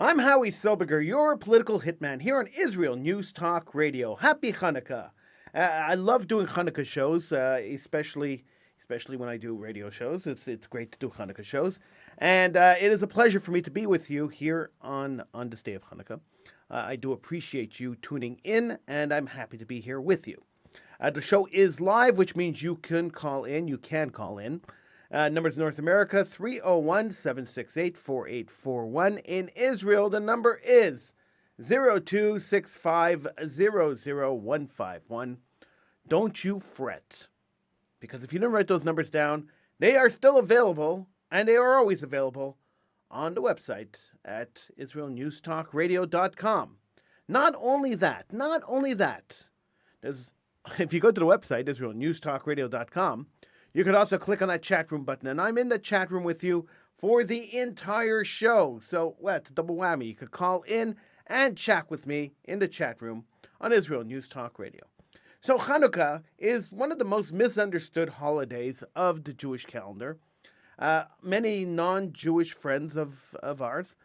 I'm Howie Silberger, your political hitman here on Israel News Talk Radio. Happy Hanukkah! I love doing Hanukkah shows, especially when I do radio shows. It's great to do Hanukkah shows, and it is a pleasure for me to be with you here on this day of Hanukkah. I do appreciate you tuning in, and I'm happy to be here with you. The show is live, which means you can call in. You can call in. Numbers North America 301 768 4841. In Israel, the number is 0265 Don't you fret, because if you didn't write those numbers down, they are still available, and they are always available on the website at israelnewstalkradio.com. Not only that, there's, if you go to the website, israelnewstalkradio.com, you could also click on that chat room button, and I'm in the chat room with you for the entire show. So, well, it's a double whammy. You could call in and chat with me in the chat room on Israel News Talk Radio. So, Hanukkah is one of the most misunderstood holidays of the Jewish calendar. Many non-Jewish friends of ours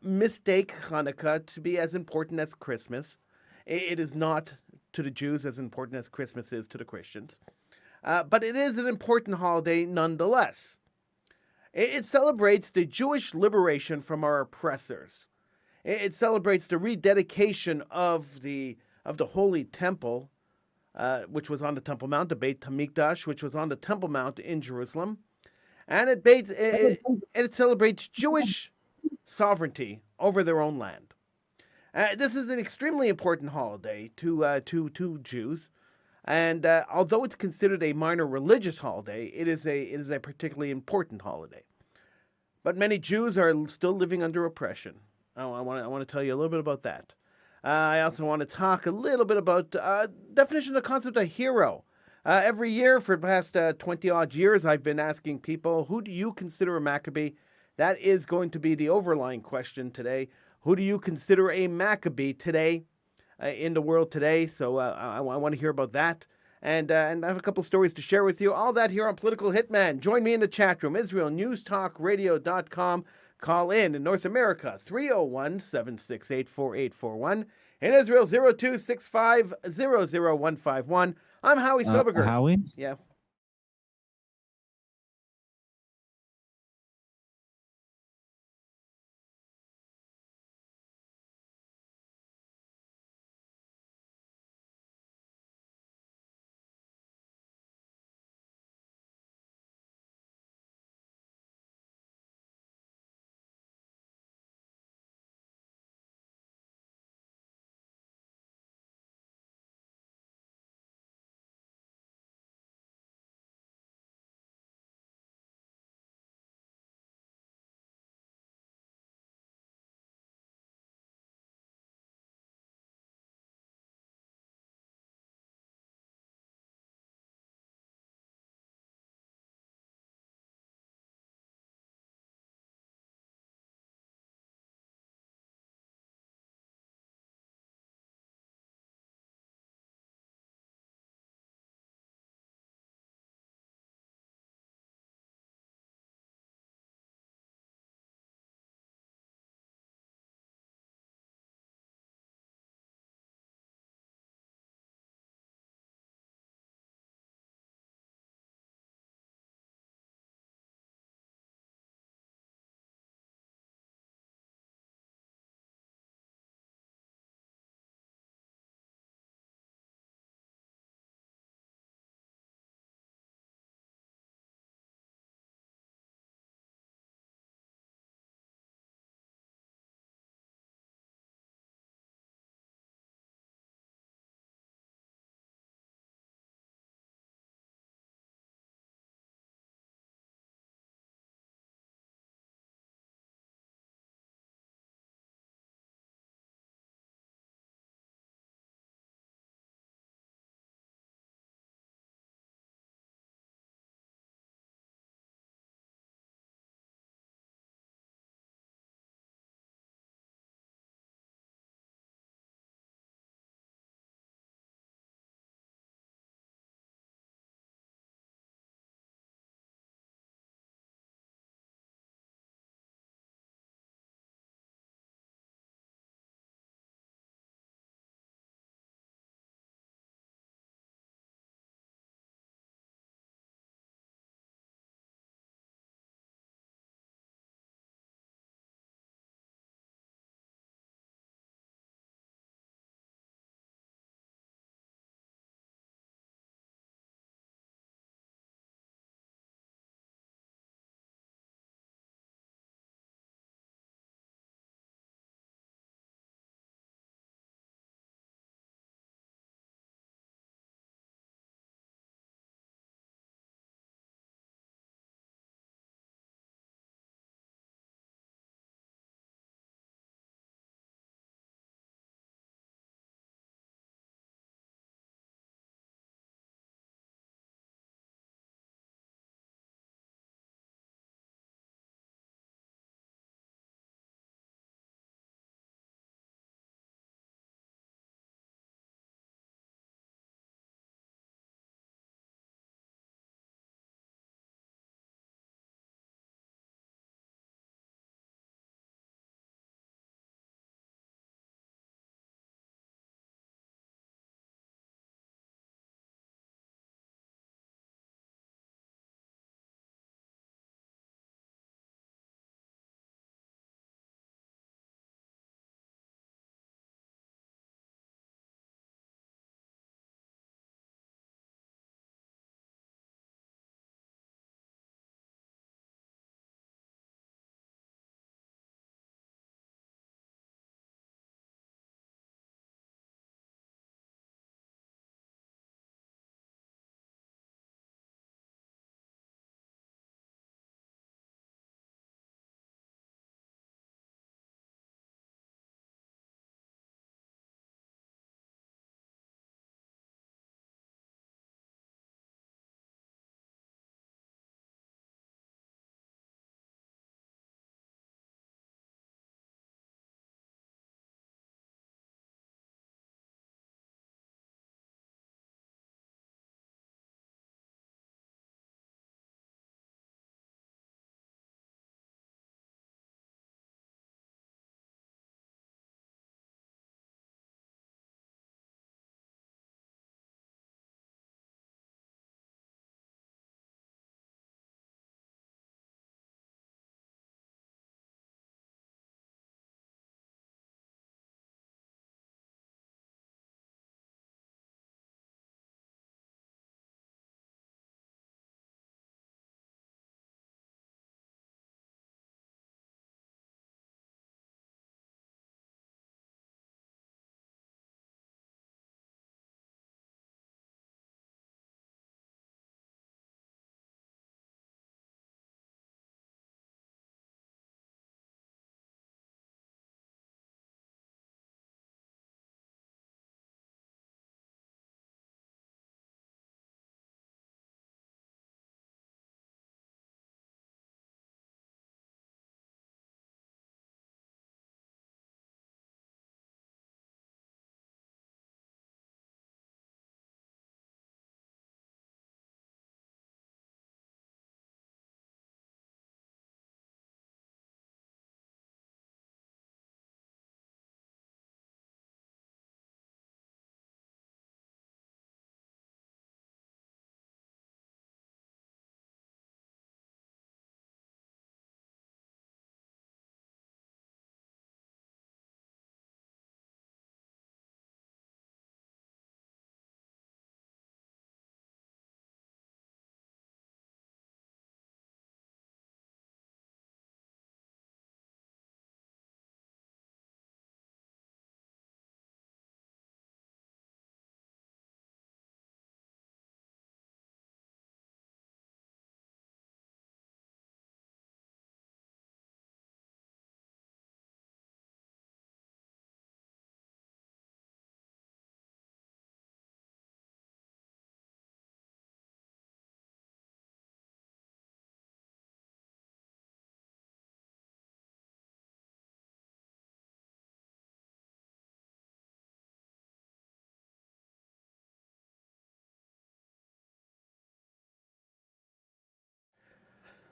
mistake Hanukkah to be as important as Christmas. It is not to the Jews as important as Christmas is to the Christians. But it is an important holiday nonetheless. It celebrates the Jewish liberation from our oppressors. It celebrates the rededication of the Holy Temple, which was on the Temple Mount, the Beit Hamikdash, which was on the Temple Mount in Jerusalem. And it celebrates Jewish sovereignty over their own land. This is an extremely important holiday to Jews. And although it's considered a minor religious holiday, it is a particularly important holiday. But many Jews are still living under oppression. I want to tell you a little bit about that. I also want to talk a little bit about definition of the concept of hero. Every year for the past 20 odd years, I've been asking people, who do you consider a Maccabee? That is going to be the overlying question today. Who do you consider a Maccabee today? In the world today, so I want to hear about that, and I have a couple stories to share with you. All that here on Political Hitman. Join me in the chat room, IsraelNewsTalkRadio.com. Call in North America, 301 768 4841. In Israel, 0265 I'm Howie Silberger. Howie? Yeah.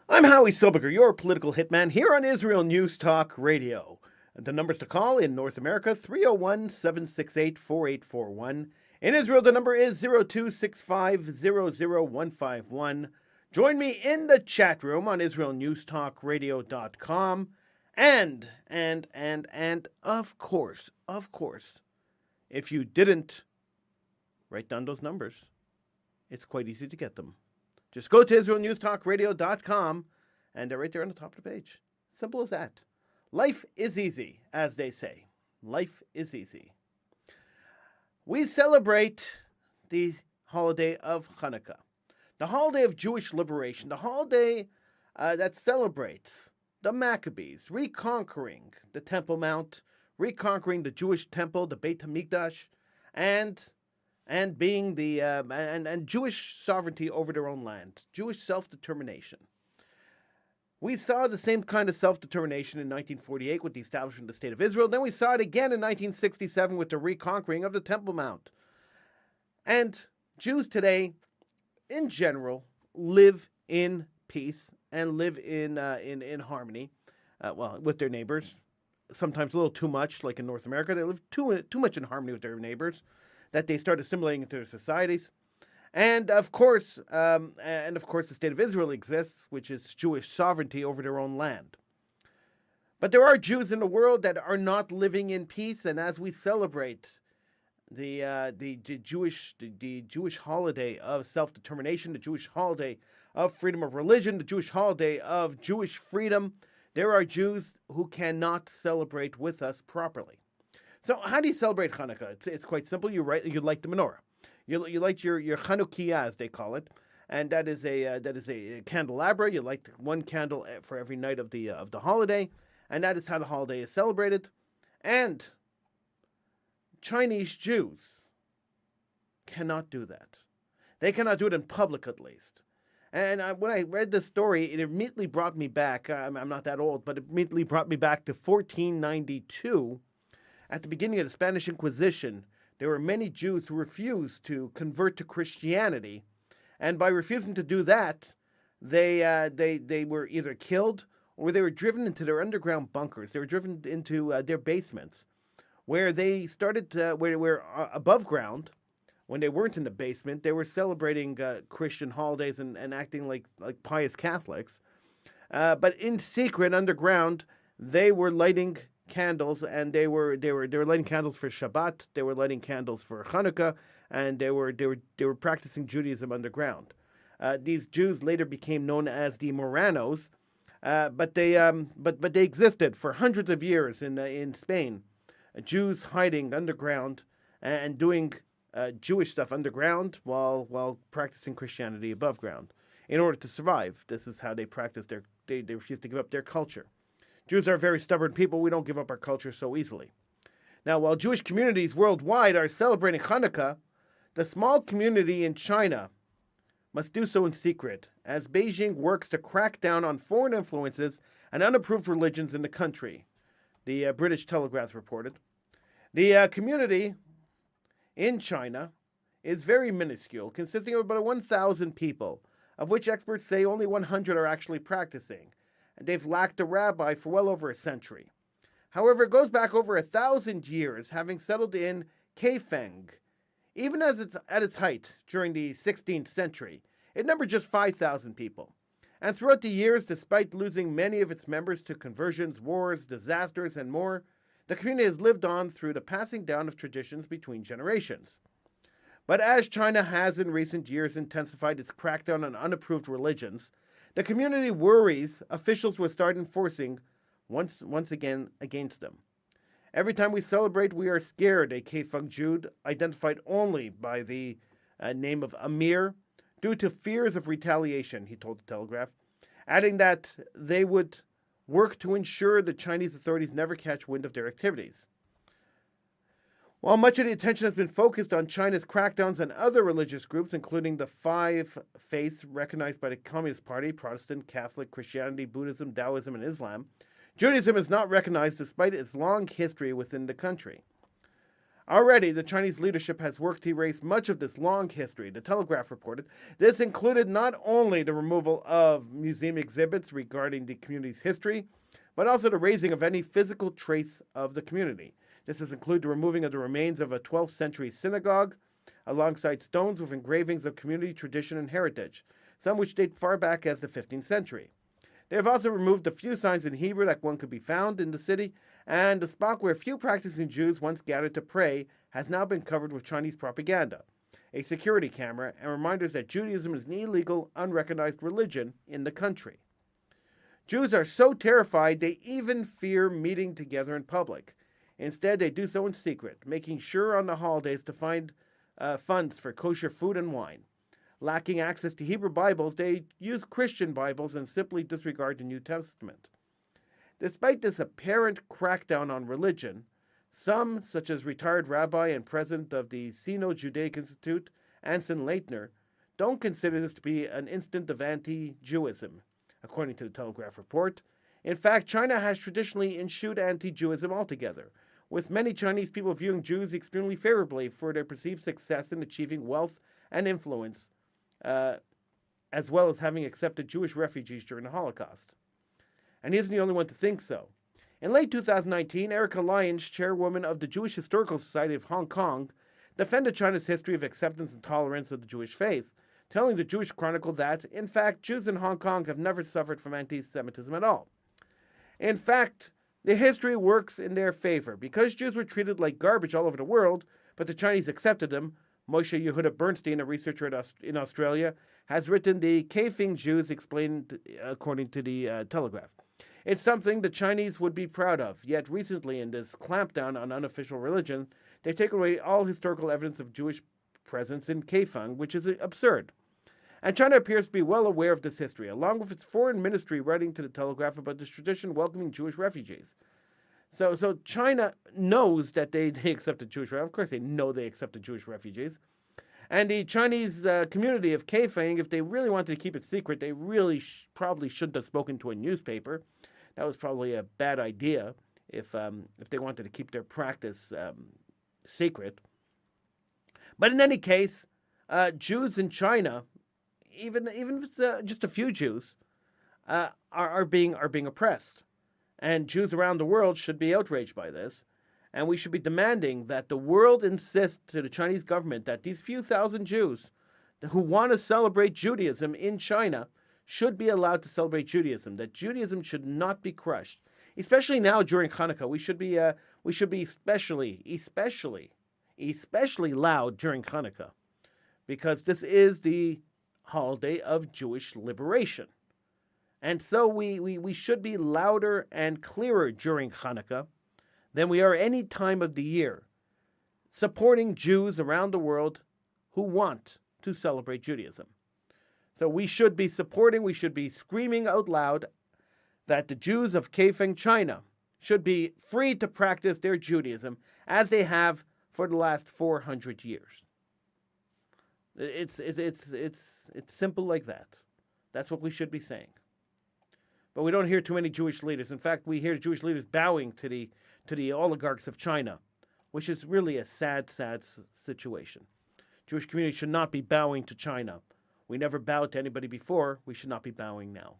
I'm Howie Silberger, your political hitman, here on Israel News Talk Radio. The numbers to call in North America, 301-768-4841. In Israel, the number is 0265 Join me in the chat room on IsraelNewsTalkRadio.com. And, of course, if you didn't write down those numbers, it's quite easy to get them. Just go to IsraelNewsTalkRadio.com, and they're right there on the top of the page. Simple as that. Life is easy, as they say. Life is easy. We celebrate the holiday of Hanukkah, the holiday of Jewish liberation, the holiday that celebrates the Maccabees reconquering the Temple Mount, reconquering the Jewish temple, the Beit HaMikdash, and being the and Jewish sovereignty over their own land, Jewish self-determination. We saw the same kind of self-determination in 1948 with the establishment of the State of Israel. Then we saw it again in 1967 with the reconquering of the Temple Mount. And Jews today, in general, live in peace and live in harmony, with their neighbors. Sometimes a little too much, like in North America, they live too much in harmony with their neighbors, that they start assimilating into their societies. And of course, the State of Israel exists, which is Jewish sovereignty over their own land. But there are Jews in the world that are not living in peace, and as we celebrate the Jewish holiday of self-determination, the Jewish holiday of freedom of religion, the Jewish holiday of Jewish freedom, there are Jews who cannot celebrate with us properly. So how do you celebrate Hanukkah? It's quite simple. You light the menorah. You light your Chanukiah, as they call it, and that is a candelabra. You light one candle for every night of the holiday, and that is how the holiday is celebrated. And Chinese Jews cannot do that. They cannot do it in public, at least. And when I read this story, it immediately brought me back. I'm not that old, but it immediately brought me back to 1492. At the beginning of the Spanish Inquisition, there were many Jews who refused to convert to Christianity, and by refusing to do that, they were either killed or they were driven into their underground bunkers. They were driven into their basements, where they started where above ground. When they weren't in the basement, they were celebrating Christian holidays and acting like pious Catholics. But in secret, underground, they were lighting candles, and they were lighting candles for Shabbat. They were lighting candles for Hanukkah, and they were practicing Judaism underground. These Jews later became known as the Moranos, but they existed for hundreds of years in Spain. Jews hiding underground and doing Jewish stuff underground while practicing Christianity above ground in order to survive. This is how they practice they refuse to give up their culture. Jews are very stubborn people. We don't give up our culture so easily. Now, while Jewish communities worldwide are celebrating Hanukkah, the small community in China must do so in secret, as Beijing works to crack down on foreign influences and unapproved religions in the country, the British Telegraph reported. The community in China is very minuscule, consisting of about 1,000 people, of which experts say only 100 are actually practicing. And they've lacked a rabbi for well over a century. However, it goes back over 1,000 years, having settled in Kaifeng. Even as it's at its height during the 16th century, it numbered just 5,000 people. And throughout the years, despite losing many of its members to conversions, wars, disasters, and more, the community has lived on through the passing down of traditions between generations. But as China has in recent years intensified its crackdown on unapproved religions, the community worries officials will start enforcing once again against them. Every time we celebrate, we are scared, a Kaifeng Jew, identified only by the name of Amir, due to fears of retaliation, he told the Telegraph, adding that they would work to ensure the Chinese authorities never catch wind of their activities. While much of the attention has been focused on China's crackdowns on other religious groups, including the 5 faiths recognized by the Communist Party, Protestant, Catholic, Christianity, Buddhism, Taoism, and Islam, Judaism is not recognized despite its long history within the country. Already, the Chinese leadership has worked to erase much of this long history. The Telegraph reported this included not only the removal of museum exhibits regarding the community's history, but also the razing of any physical trace of the community. This has included the removing of the remains of a 12th century synagogue, alongside stones with engravings of community tradition and heritage, some which date far back as the 15th century. They have also removed a few signs in Hebrew that one could be found in the city, and the spot where few practicing Jews once gathered to pray has now been covered with Chinese propaganda, a security camera, and reminders that Judaism is an illegal, unrecognized religion in the country. Jews are so terrified they even fear meeting together in public. Instead, they do so in secret, making sure on the holidays to find funds for kosher food and wine. Lacking access to Hebrew Bibles, they use Christian Bibles and simply disregard the New Testament. Despite this apparent crackdown on religion, some, such as retired rabbi and president of the Sino-Judaic Institute, Anson Leitner, don't consider this to be an instance of anti-Jewism, according to the Telegraph report. In fact, China has traditionally eschewed anti-Jewism altogether, with many Chinese people viewing Jews extremely favorably for their perceived success in achieving wealth and influence, as well as having accepted Jewish refugees during the Holocaust. And he isn't the only one to think so. In late 2019, Erica Lyons, chairwoman of the Jewish Historical Society of Hong Kong, defended China's history of acceptance and tolerance of the Jewish faith, telling the Jewish Chronicle that, in fact, Jews in Hong Kong have never suffered from anti-Semitism at all. In fact, the history works in their favor. Because Jews were treated like garbage all over the world, but the Chinese accepted them, Moshe Yehuda Bernstein, a researcher in Australia, has written The Kaifeng Jews Explained according to the Telegraph. It's something the Chinese would be proud of, yet recently in this clampdown on unofficial religion, they've taken away all historical evidence of Jewish presence in Kaifeng, which is absurd. And China appears to be well aware of this history, along with its foreign ministry writing to the Telegraph about this tradition welcoming Jewish refugees. So China knows that they accepted Jewish refugees. Of course they know they accepted Jewish refugees. And the Chinese community of Kaifeng, if they really wanted to keep it secret, they really probably shouldn't have spoken to a newspaper. That was probably a bad idea if they wanted to keep their practice secret. But in any case, Jews in China, even if it's just a few Jews, are being oppressed, and Jews around the world should be outraged by this, and we should be demanding that the world insist to the Chinese government that these few thousand Jews who want to celebrate Judaism in China should be allowed to celebrate Judaism. That Judaism should not be crushed, especially now during Hanukkah. We should be especially loud during Hanukkah, because this is the holiday of Jewish liberation. And so we should be louder and clearer during Hanukkah than we are any time of the year, supporting Jews around the world who want to celebrate Judaism. So we should be screaming out loud that the Jews of Kaifeng, China, should be free to practice their Judaism as they have for the last 400 years. It's simple like that. That's what we should be saying. But we don't hear too many Jewish leaders. In fact, we hear Jewish leaders bowing to the oligarchs of China, which is really a sad situation. Jewish community should not be bowing to China. We never bowed to anybody before. We should not be bowing now.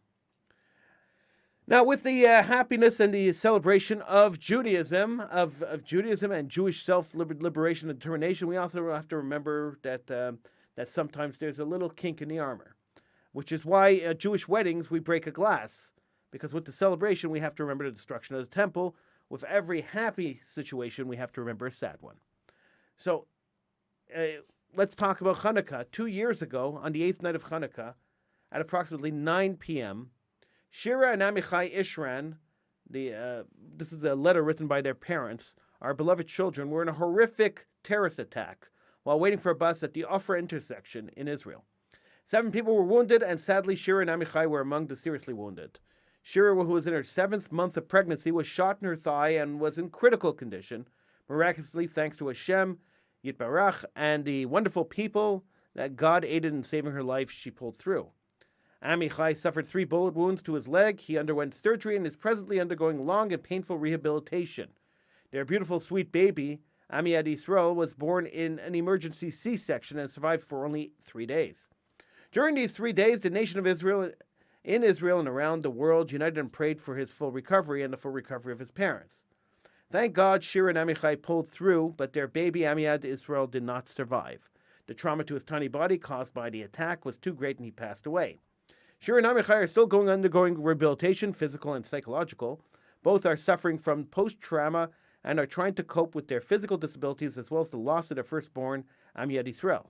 Now, with the happiness and the celebration of Judaism, of Judaism and Jewish self-liberation and determination, we also have to remember that sometimes there's a little kink in the armor, which is why at Jewish weddings we break a glass, because with the celebration we have to remember the destruction of the temple. With every happy situation, we have to remember a sad one. So let's talk about Hanukkah. 2 years ago, on the 8th night of Hanukkah, at approximately 9 p.m., Shira and Amichai Ishran, this is a letter written by their parents, our beloved children, were in a horrific terrorist attack while waiting for a bus at the Ofra intersection in Israel. 7 people were wounded, and sadly, Shira and Amichai were among the seriously wounded. Shira, who was in her 7th month of pregnancy, was shot in her thigh and was in critical condition. Miraculously, thanks to Hashem, Yitbarach, and the wonderful people that God aided in saving her life, she pulled through. Amichai suffered 3 bullet wounds to his leg. He underwent surgery and is presently undergoing long and painful rehabilitation. Their beautiful, sweet baby, Amiad Yisrael was born in an emergency C-section and survived for only 3 days. During these 3 days, the nation of Israel, in Israel and around the world, united and prayed for his full recovery and the full recovery of his parents. Thank God Shira and Amichai pulled through, but their baby Amiad Israel did not survive. The trauma to his tiny body caused by the attack was too great and he passed away. Shira and Amichai are still undergoing rehabilitation, physical and psychological. Both are suffering from post-trauma and are trying to cope with their physical disabilities as well as the loss of their firstborn, Amiad Yisrael.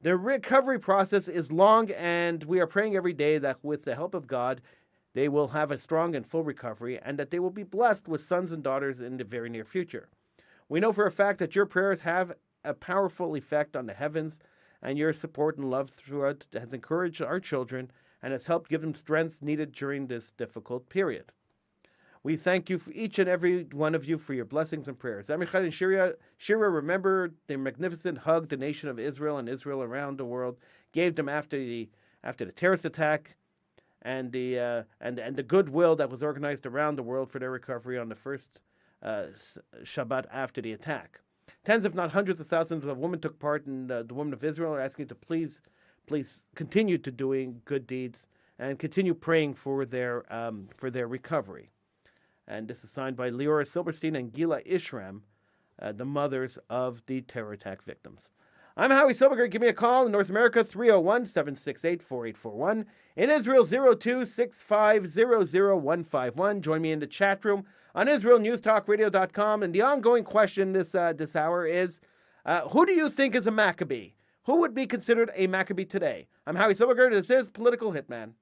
The recovery process is long, and we are praying every day that with the help of God, they will have a strong and full recovery and that they will be blessed with sons and daughters in the very near future. We know for a fact that your prayers have a powerful effect on the heavens, and your support and love throughout has encouraged our children and has helped give them strength needed during this difficult period. We thank you, for each and every one of you, for your blessings and prayers. Amichai and Shira remember the magnificent hug the nation of Israel and Israel around the world gave them after the terrorist attack, and the goodwill that was organized around the world for their recovery on the first Shabbat after the attack. Tens, if not hundreds of thousands of women took part, and the women of Israel are asking to please continue to doing good deeds and continue praying for their recovery. And this is signed by Leora Silberstein and Gila Ishram, the mothers of the terror attack victims. I'm Howie Silberger. Give me a call in North America, 301-768-4841. In Israel, 02-6500151. Join me in the chat room on IsraelNewsTalkRadio.com. And the ongoing question this hour is, who do you think is a Maccabee? Who would be considered a Maccabee today? I'm Howie Silberger. This is Political Hitman.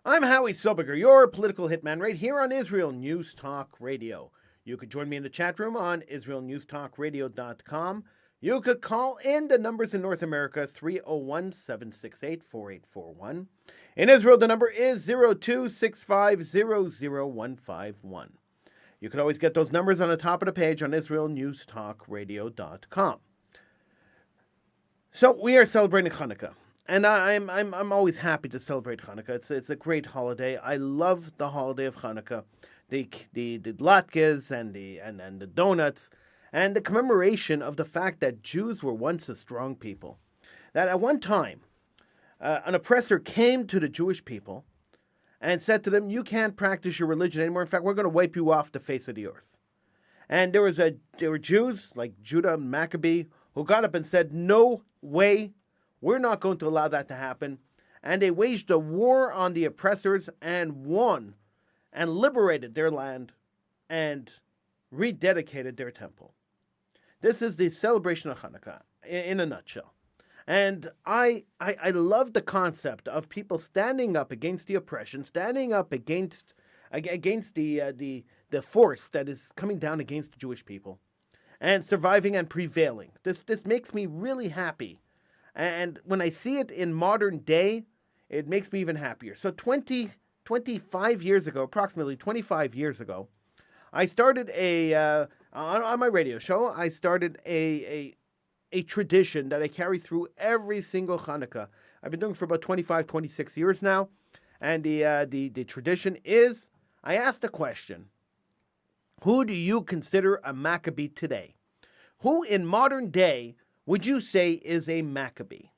I'm Howie Silberger, your political hitman, right here on Israel News Talk Radio. You could join me in the chat room on IsraelNewsTalkRadio.com. You could call in the numbers in North America, 301-768-4841. In Israel, the number is 02-650-0151. You can always get those numbers on the top of the page on IsraelNewsTalkRadio.com. So we are celebrating Hanukkah. And I'm always happy to celebrate Hanukkah. It's a great holiday. I love the holiday of Hanukkah, the latkes and the donuts, and the commemoration of the fact that Jews were once a strong people. That at one time, An oppressor came to the Jewish people and said to them, "You can't practice your religion anymore. In fact, we're going to wipe you off the face of the earth." And there were Jews like Judah and Maccabee who got up and said, "No way, we're not going to allow that to happen." And they waged a war on the oppressors and won and liberated their land and rededicated their temple. This is the celebration of Hanukkah in a nutshell. And I love the concept of people standing up against the oppression, standing up against the force that is coming down against the Jewish people, and surviving and prevailing. This makes me really happy. And when I see it in modern day, it makes me even happier. So 25 years ago, approximately 25 years ago, I started on my radio show, I started a tradition that I carry through every single Hanukkah. I've been doing it for about 25, 26 years now. And the tradition is, I ask the question, who do you consider a Maccabee today? Who in modern day would you say is a Maccabee?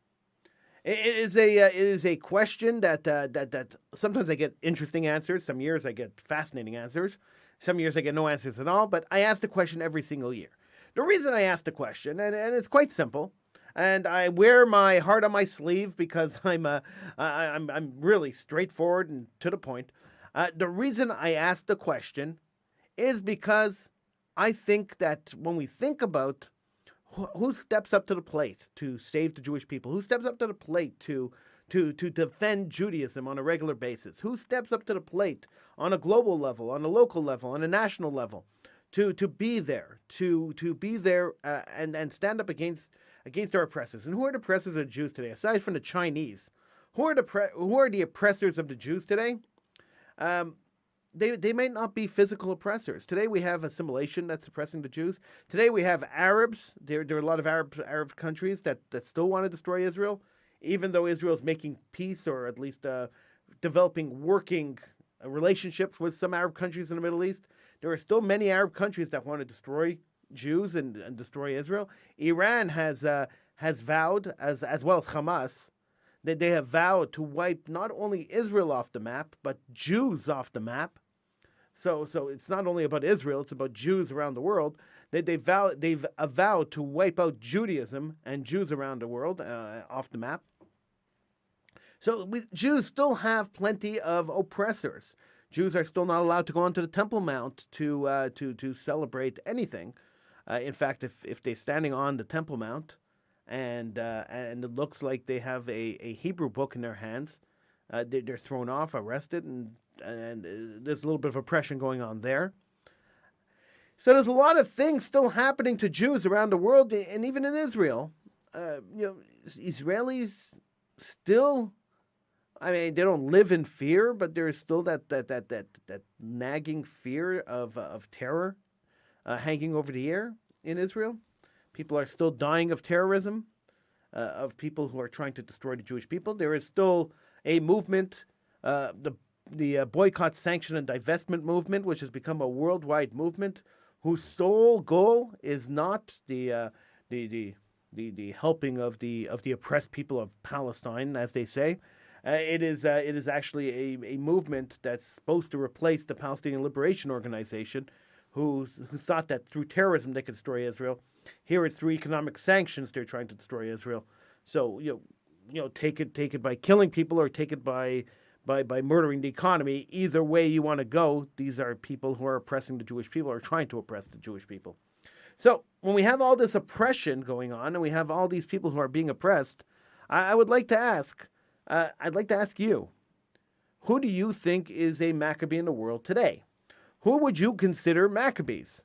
It is a question that sometimes I get interesting answers. Some years I get fascinating answers. Some years I get no answers at all. But I ask the question every single year. The reason I ask the question, and it's quite simple, and I wear my heart on my sleeve because I'm really straightforward and to the point. The reason I ask the question is because I think that when we think about who steps up to the plate to save the Jewish people, who steps up to the plate to defend Judaism on a regular basis, who steps up to the plate on a global level, on a local level, on a national level, to be there, to be there and stand up against our oppressors. And who are the oppressors of the Jews today? Aside from the Chinese, who are the oppressors of the Jews today? They may not be physical oppressors. Today we have assimilation that's oppressing the Jews. Today we have Arabs. There are a lot of Arab countries that still want to destroy Israel, even though Israel is making peace or at least developing working relationships with some Arab countries in the Middle East. There are still many Arab countries that want to destroy Jews and destroy Israel. Iran has vowed, as well as Hamas, that they have vowed to wipe not only Israel off the map, but Jews off the map. So it's not only about Israel; it's about Jews around the world. They've vowed to wipe out Judaism and Jews around the world off the map. So Jews still have plenty of oppressors. Jews are still not allowed to go onto the Temple Mount to celebrate anything. In fact, if they're standing on the Temple Mount and it looks like they have a Hebrew book in their hands, they're thrown off, arrested, and there's a little bit of oppression going on there. So there's a lot of things still happening to Jews around the world, and even in Israel. Israelis still, I mean, they don't live in fear, but there is still that nagging fear of terror hanging over the air in Israel. People are still dying of terrorism, of people who are trying to destroy the Jewish people. There is still a movement, the boycott, sanction, and divestment movement, which has become a worldwide movement, whose sole goal is not the helping of the oppressed people of Palestine, as they say. It is actually a movement that's supposed to replace the Palestinian Liberation Organization, who thought that through terrorism they could destroy Israel. Here it's through economic sanctions they're trying to destroy Israel. So take it by killing people or take it by murdering the economy. Either way you want to go, these are people who are oppressing the Jewish people or trying to oppress the Jewish people. So when we have all this oppression going on and we have all these people who are being oppressed, I would like to ask, I'd like to ask you, who do you think is a Maccabee in the world today? Who would you consider Maccabees?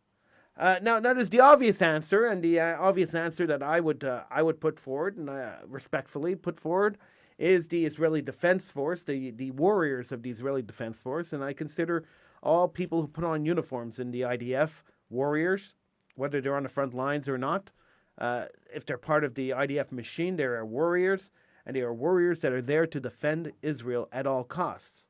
Now there's the obvious answer, and the obvious answer that I would put forward and respectfully put forward is the Israeli Defense Force, the warriors of the Israeli Defense Force, and I consider all people who put on uniforms in the IDF warriors, whether they're on the front lines or not. If they're part of the IDF machine, they are warriors, and they are warriors that are there to defend Israel at all costs.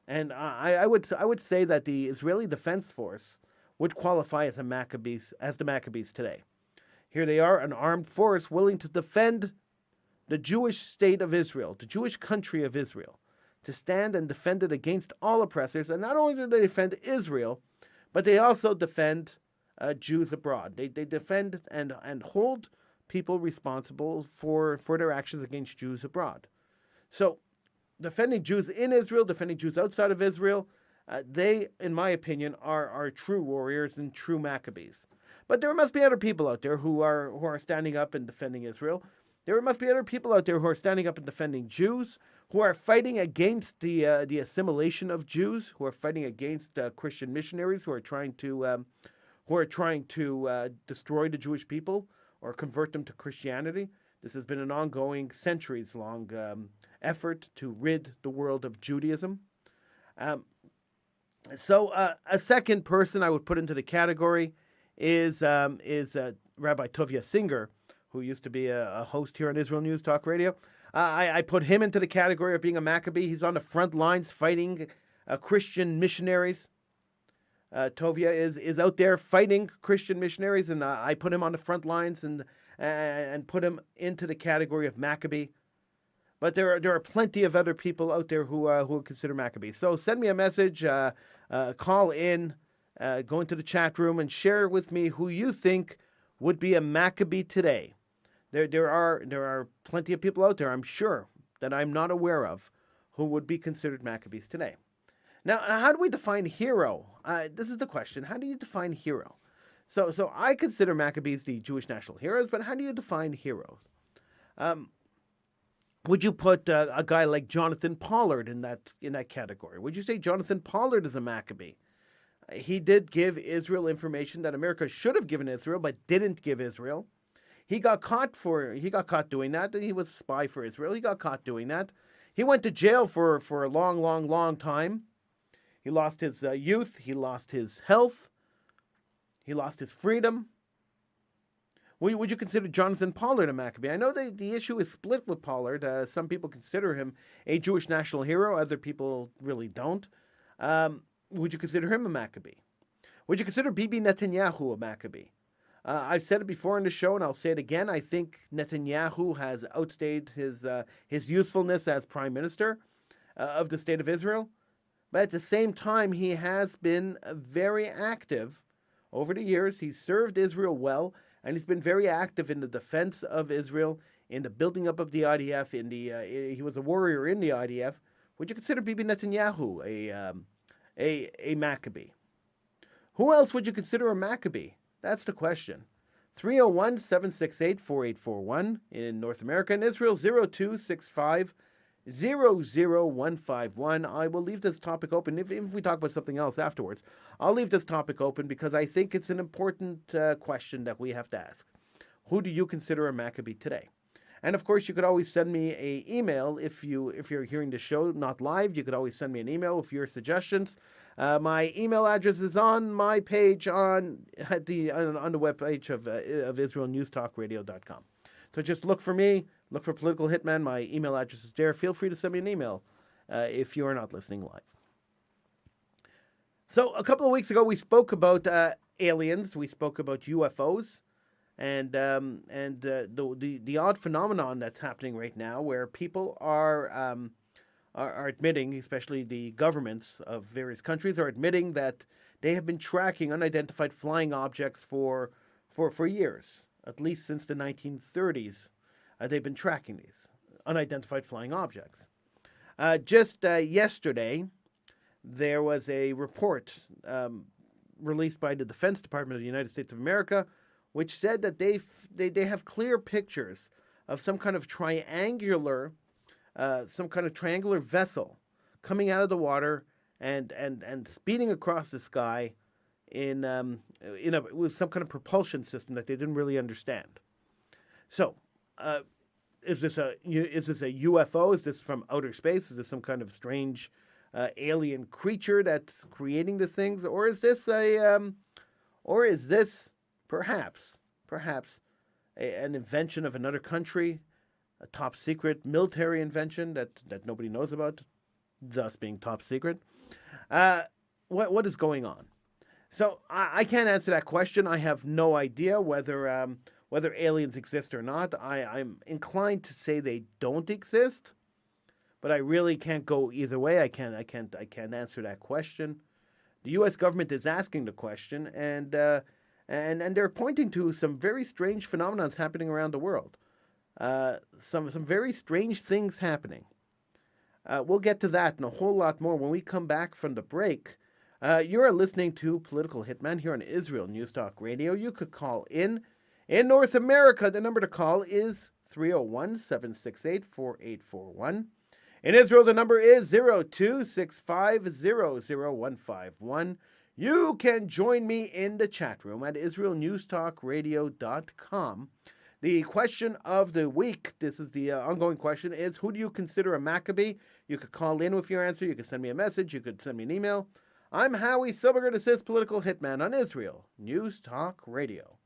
And I would say that the Israeli Defense Force would qualify as the Maccabees today. Here they are, an armed force willing to defend the Jewish state of Israel, the Jewish country of Israel, to stand and defend it against all oppressors. And not only do they defend Israel, but they also defend Jews abroad. They defend and hold people responsible for their actions against Jews abroad. So defending Jews in Israel, defending Jews outside of Israel, they, in my opinion, are true warriors and true Maccabees. But there must be other people out there who are standing up and defending Israel. There must be other people out there who are standing up and defending Jews, who are fighting against the assimilation of Jews, who are fighting against Christian missionaries who are trying to destroy the Jewish people or convert them to Christianity. This has been an ongoing, centuries-long effort to rid the world of Judaism. So a second person I would put into the category is Rabbi Tovia Singer, who used to be a host here on Israel News Talk Radio. I put him into the category of being a Maccabee. He's on the front lines fighting Christian missionaries. Tovia is out there fighting Christian missionaries, and I put him on the front lines and put him into the category of Maccabee. But there are plenty of other people out there who consider Maccabees. So send me a message, call in, go into the chat room, and share with me who you think would be a Maccabee today. There are plenty of people out there, I'm sure, that I'm not aware of, who would be considered Maccabees today. Now, how do we define hero? This is the question. How do you define hero? So I consider Maccabees the Jewish national heroes, but how do you define heroes? Would you put a guy like Jonathan Pollard in that category? Would you say Jonathan Pollard is a Maccabee? He did give Israel information that America should have given Israel, but didn't give Israel. He got caught doing that. He was a spy for Israel. He got caught doing that. He went to jail for a long time. He lost his youth. He lost his health. He lost his freedom. Would you consider Jonathan Pollard a Maccabee? I know the issue is split with Pollard. Some people consider him a Jewish national hero. Other people really don't. Would you consider him a Maccabee? Would you consider Bibi Netanyahu a Maccabee? I've said it before in the show, and I'll say it again. I think Netanyahu has outstayed his usefulness as prime minister of the state of Israel. But at the same time, he has been very active over the years. He's served Israel well, and he's been very active in the defense of Israel, in the building up of the IDF. He was a warrior in the IDF. Would you consider Bibi Netanyahu a Maccabee? Who else would you consider a Maccabee? That's the question. 301-768-4841 in North America and Israel, 0265-00151. I will leave this topic open. If we talk about something else afterwards, I'll leave this topic open because I think it's an important question that we have to ask. Who do you consider a Maccabee today? And of course, you could always send me an email if you're hearing the show not live. You could always send me an email with your suggestions. My email address is on my page on the webpage of IsraelNewsTalkRadio.com. So just look for me, look for Political Hitman. My email address is there. Feel free to send me an email if you are not listening live. So a couple of weeks ago, we spoke about aliens. We spoke about UFOs. And the odd phenomenon that's happening right now, where people are admitting, especially the governments of various countries, are admitting that they have been tracking unidentified flying objects for years, at least since the 1930s. They've been tracking these unidentified flying objects. Just yesterday, there was a report released by the Defense Department of the United States of America, which said that they have clear pictures of some kind of triangular vessel coming out of the water and speeding across the sky with some kind of propulsion system that they didn't really understand. So, is this a UFO? Is this from outer space? Is this some kind of strange alien creature that's creating these things, or is this perhaps an invention of another country, a top secret military invention that nobody knows about, thus being top secret? What is going on? So I can't answer that question. I have no idea whether whether aliens exist or not. I'm inclined to say they don't exist, but I really can't go either way. I can't answer that question. The U.S. government is asking the question, and they're pointing to some very strange phenomena happening around the world. Some very strange things happening. We'll get to that and a whole lot more when we come back from the break. You are listening to Political Hitman here on Israel News Talk Radio. You could call in. In North America, the number to call is 301 768 4841. In Israel, the number is 0265000151. You can join me in the chat room at israelnewstalkradio.com. The question of the week, this is the ongoing question, is who do you consider a Maccabee? You could call in with your answer. You could send me a message. You could send me an email. I'm Howie Silberger. This is Political Hitman on Israel News Talk Radio.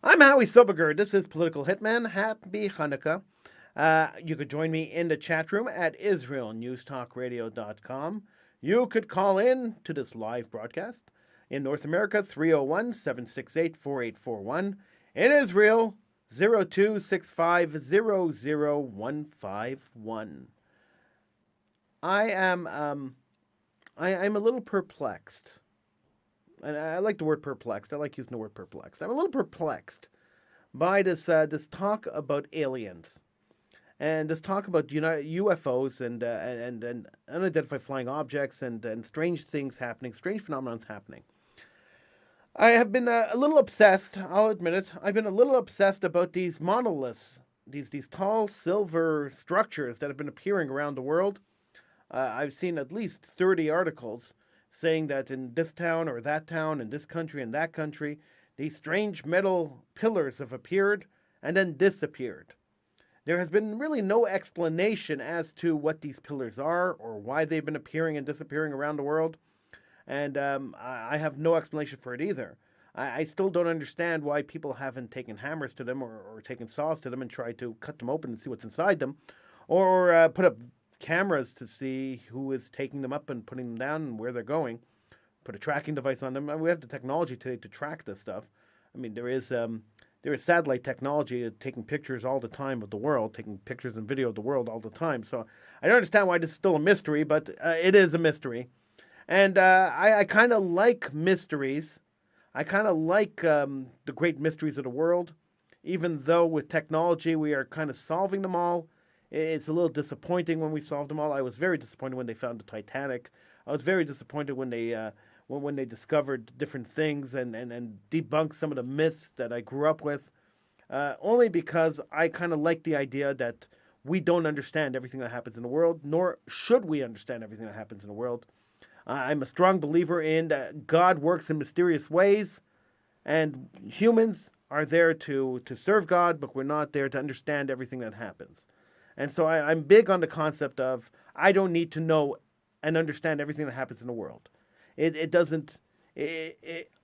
I'm Howie Silberger. This is Political Hitman. Happy Hanukkah. You could join me in the chat room at israelnewstalkradio.com. You could call in to this live broadcast. In North America, 301 768 4841. In Israel, 0265000151. I'm a little perplexed. And I like the word perplexed. I like using the word perplexed. I'm a little perplexed by this talk about aliens. and this talk about UFOs and unidentified flying objects and strange things happening, strange phenomenons happening. I have been a little obsessed. I'll admit it. I've been a little obsessed about these monoliths, these tall silver structures that have been appearing around the world. I've seen at least 30 articles saying that in this town or that town, in this country and that country, these strange metal pillars have appeared and then disappeared. There has been really no explanation as to what these pillars are or why they've been appearing and disappearing around the world. And I have no explanation for it either. I still don't understand why people haven't taken hammers to them or taken saws to them and tried to cut them open and see what's inside them, or put up cameras to see who is taking them up and putting them down and where they're going. Put a tracking device on them. We have the technology today to track this stuff. I mean, there is satellite technology taking pictures all the time of the world, taking pictures and video of the world all the time. So I don't understand why this is still a mystery, but it is a mystery. And I kind of like mysteries. I kind of like the great mysteries of the world, even though with technology we are kind of solving them all. It's a little disappointing when we solve them all. I was very disappointed when they found the Titanic. I was very disappointed when they discovered different things and debunked some of the myths that I grew up with, only because I kind of like the idea that we don't understand everything that happens in the world, nor should we understand everything that happens in the world. I'm a strong believer in that God works in mysterious ways, and humans are there to serve God, but we're not there to understand everything that happens. And so I'm big on the concept of I don't need to know and understand everything that happens in the world. It doesn't.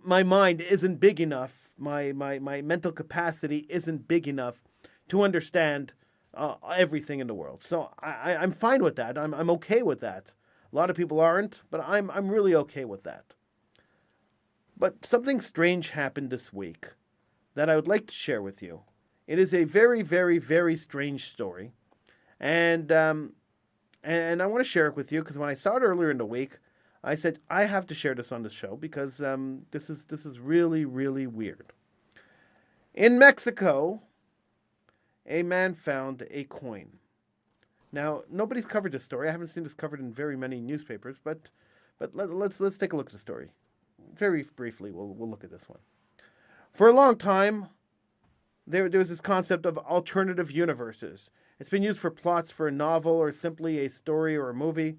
My mind isn't big enough. My mental capacity isn't big enough to understand everything in the world. So I'm fine with that. I'm okay with that. A lot of people aren't, but I'm really okay with that. But something strange happened this week that I would like to share with you. It is a very, very, very strange story, and I want to share it with you because when I saw it earlier in the week, I said I have to share this on the show because this is really, really weird. In Mexico, a man found a coin. Now, nobody's covered this story. I haven't seen this covered in very many newspapers, but let's take a look at the story. Very briefly, we'll look at this one. For a long time, there was this concept of alternative universes. It's been used for plots for a novel or simply a story or a movie.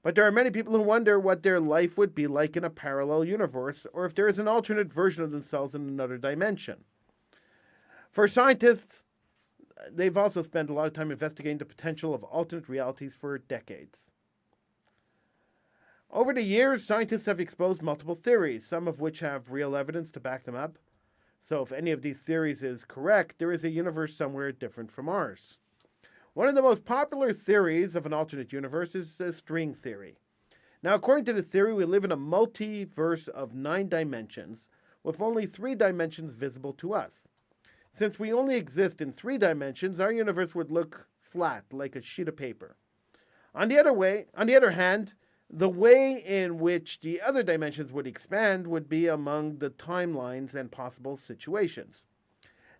But there are many people who wonder what their life would be like in a parallel universe, or if there is an alternate version of themselves in another dimension. For scientists, they've also spent a lot of time investigating the potential of alternate realities for decades. Over the years, scientists have exposed multiple theories, some of which have real evidence to back them up. So if any of these theories is correct, there is a universe somewhere different from ours. One of the most popular theories of an alternate universe is the string theory. Now, according to this theory, we live in a multiverse of 9 dimensions, with only 3 dimensions visible to us. Since we only exist in 3 dimensions, our universe would look flat, like a sheet of paper. On the other hand, the way in which the other dimensions would expand would be among the timelines and possible situations.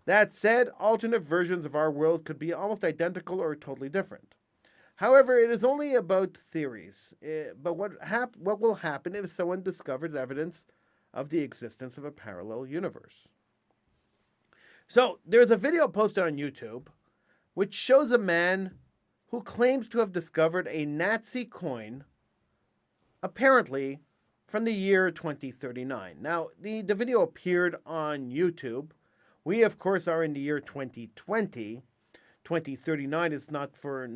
That said, alternate versions of our world could be almost identical or totally different. However, it is only about theories. But what will happen if someone discovers evidence of the existence of a parallel universe? So, there's a video posted on YouTube which shows a man who claims to have discovered a Nazi coin, apparently from the year 2039. Now, the video appeared on YouTube. We, of course, are in the year 2020. 2039 is not for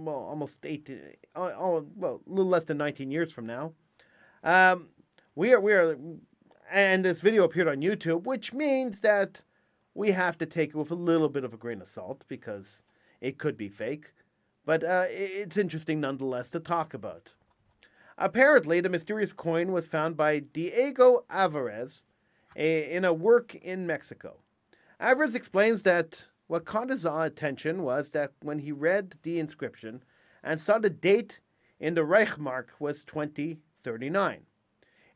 almost 18, a little less than 19 years from now. We are, and this video appeared on YouTube, which means that we have to take it with a little bit of a grain of salt because it could be fake. But it's interesting nonetheless to talk about. Apparently, the mysterious coin was found by Diego Alvarez in a work in Mexico. Alvarez explains that what caught his attention was that when he read the inscription and saw the date in the Reichsmark was 2039.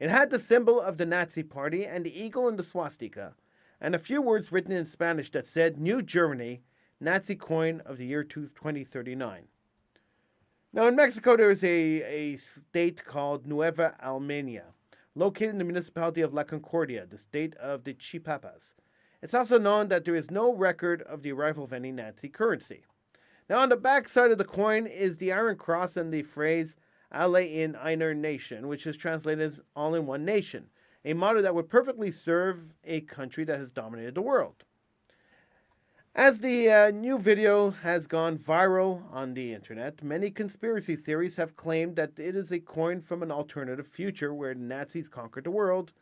It had the symbol of the Nazi Party and the eagle and the swastika, and a few words written in Spanish that said New Germany Nazi coin of the year 2039. Now, in Mexico, there is a state called Nueva Almería, located in the municipality of La Concordia, the state of the Chiapas. It's also known that there is no record of the arrival of any Nazi currency. Now, on the back side of the coin is the Iron Cross and the phrase Alle in einer Nation, which is translated as all in one nation, a motto that would perfectly serve a country that has dominated the world. As the new video has gone viral on the internet, many conspiracy theories have claimed that it is a coin from an alternative future where the Nazis conquered the world,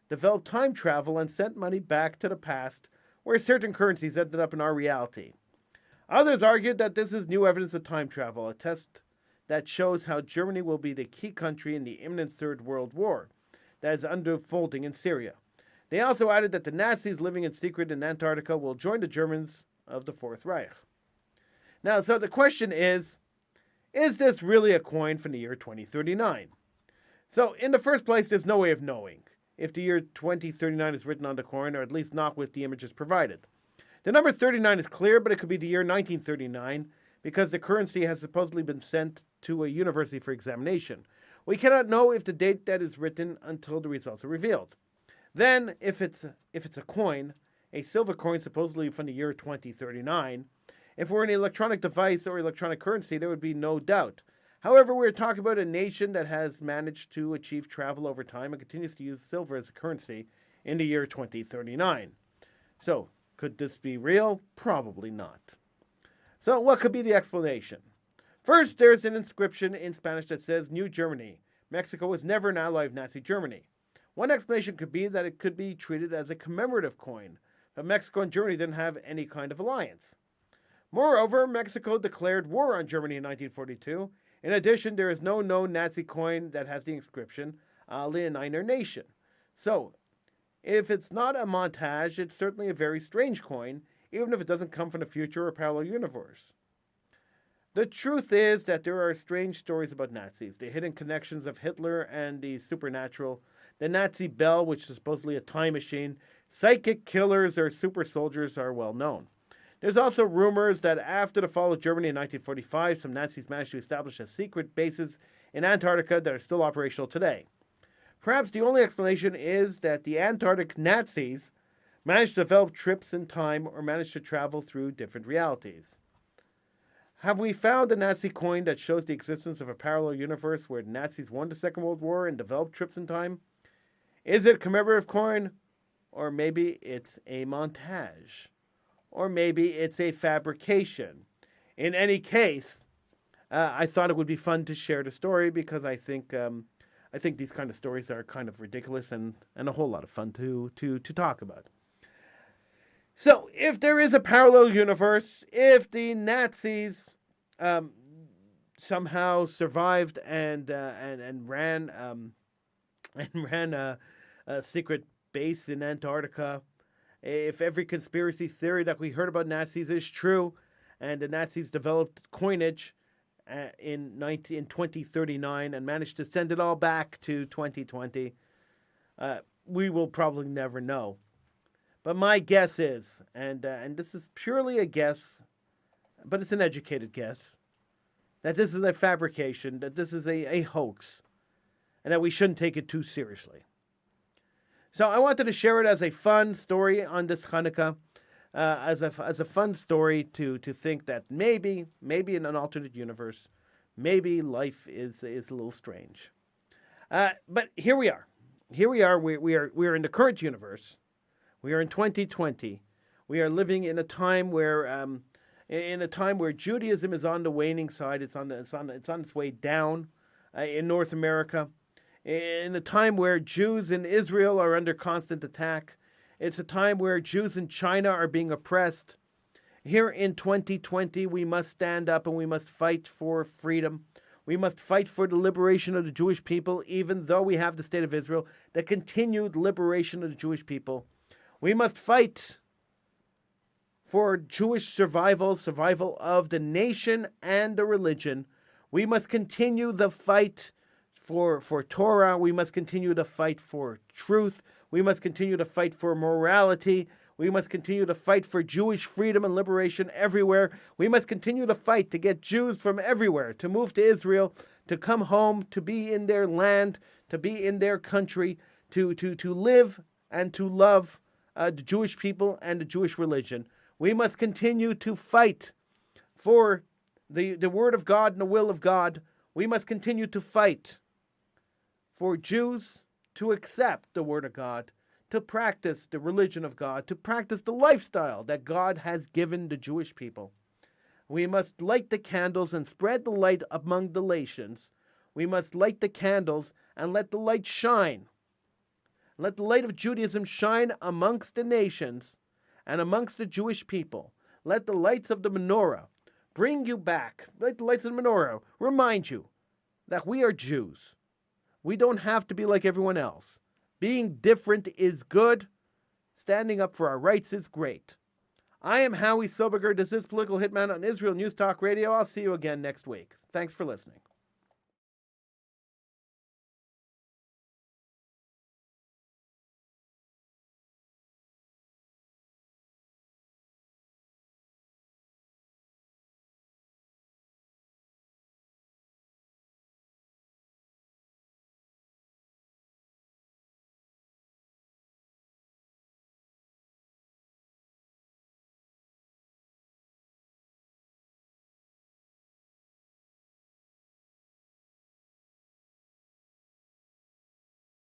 developed time travel, and sent money back to the past, where certain currencies ended up in our reality. Others argued that this is new evidence of time travel, a test that shows how Germany will be the key country in the imminent Third World War that is unfolding in Syria. They also added that the Nazis living in secret in Antarctica will join the Germans of the Fourth Reich. Now, so the question is this really a coin from the year 2039? So, in the first place, there's no way of knowing if the year 2039 is written on the coin, or at least not with the images provided. The number 39 is clear, but it could be the year 1939, because the currency has supposedly been sent to a university for examination. We cannot know if the date that is written until the results are revealed. Then, if it's a coin, a silver coin supposedly from the year 2039, if we're an electronic device or electronic currency, there would be no doubt. However, we're talking about a nation that has managed to achieve travel over time and continues to use silver as a currency in the year 2039. So, could this be real? Probably not. So, what could be the explanation? First, there's an inscription in Spanish that says New Germany. Mexico was never an ally of Nazi Germany. One explanation could be that it could be treated as a commemorative coin, but Mexico and Germany didn't have any kind of alliance. Moreover, Mexico declared war on Germany in 1942. In addition, there is no known Nazi coin that has the inscription Alle in einer Nation. So, if it's not a montage, it's certainly a very strange coin, even if it doesn't come from the future or parallel universe. The truth is that there are strange stories about Nazis, the hidden connections of Hitler and the supernatural, the Nazi bell, which is supposedly a time machine, psychic killers or super soldiers are well known. There's also rumors that after the fall of Germany in 1945, some Nazis managed to establish a secret bases in Antarctica that are still operational today. Perhaps the only explanation is that the Antarctic Nazis managed to develop trips in time or managed to travel through different realities. Have we found a Nazi coin that shows the existence of a parallel universe where the Nazis won the Second World War and developed trips in time? Is it a commemorative coin? Or maybe it's a montage? Or maybe it's a fabrication? In any case, I thought it would be fun to share the story because I think these kind of stories are kind of ridiculous and a whole lot of fun to talk about. So, if there is a parallel universe, if the Nazis somehow survived and ran a secret base in Antarctica, if every conspiracy theory that we heard about Nazis is true, and the Nazis developed coinage in 2039 and managed to send it all back to 2020, we will probably never know. But my guess is, and this is purely a guess, but it's an educated guess, that this is a fabrication, that this is a hoax, and that we shouldn't take it too seriously. So I wanted to share it as a fun story on this Hanukkah, as a fun story to think that maybe in an alternate universe, maybe life is a little strange. But here we are. We are in the current universe. We are in 2020. We are living in a time where Judaism is on the waning side. It's on its way down in North America. In a time where Jews in Israel are under constant attack. It's a time where Jews in China are being oppressed. Here in 2020, we must stand up and we must fight for freedom. We must fight for the liberation of the Jewish people, even though we have the state of Israel, the continued liberation of the Jewish people. We must fight for Jewish survival of the nation and the religion. We must continue the fight for Torah. We must continue to fight for truth. We must continue to fight for morality. We must continue to fight for Jewish freedom and liberation everywhere. We must continue to fight to get Jews from everywhere to move to Israel, to come home, to be in their land, to be in their country, to live and to love the Jewish people and the Jewish religion. We must continue to fight for the word of God and the will of God. We must continue to fight for Jews to accept the word of God, to practice the religion of God, to practice the lifestyle that God has given the Jewish people. We must light the candles and spread the light among the nations. We must light the candles and let the light shine. Let the light of Judaism shine amongst the nations and amongst the Jewish people. Let the lights of the menorah bring you back. Let the lights of the menorah remind you that we are Jews. We don't have to be like everyone else. Being different is good. Standing up for our rights is great. I am Howie Soberger. This is Political Hitman on Israel News Talk Radio. I'll see you again next week. Thanks for listening.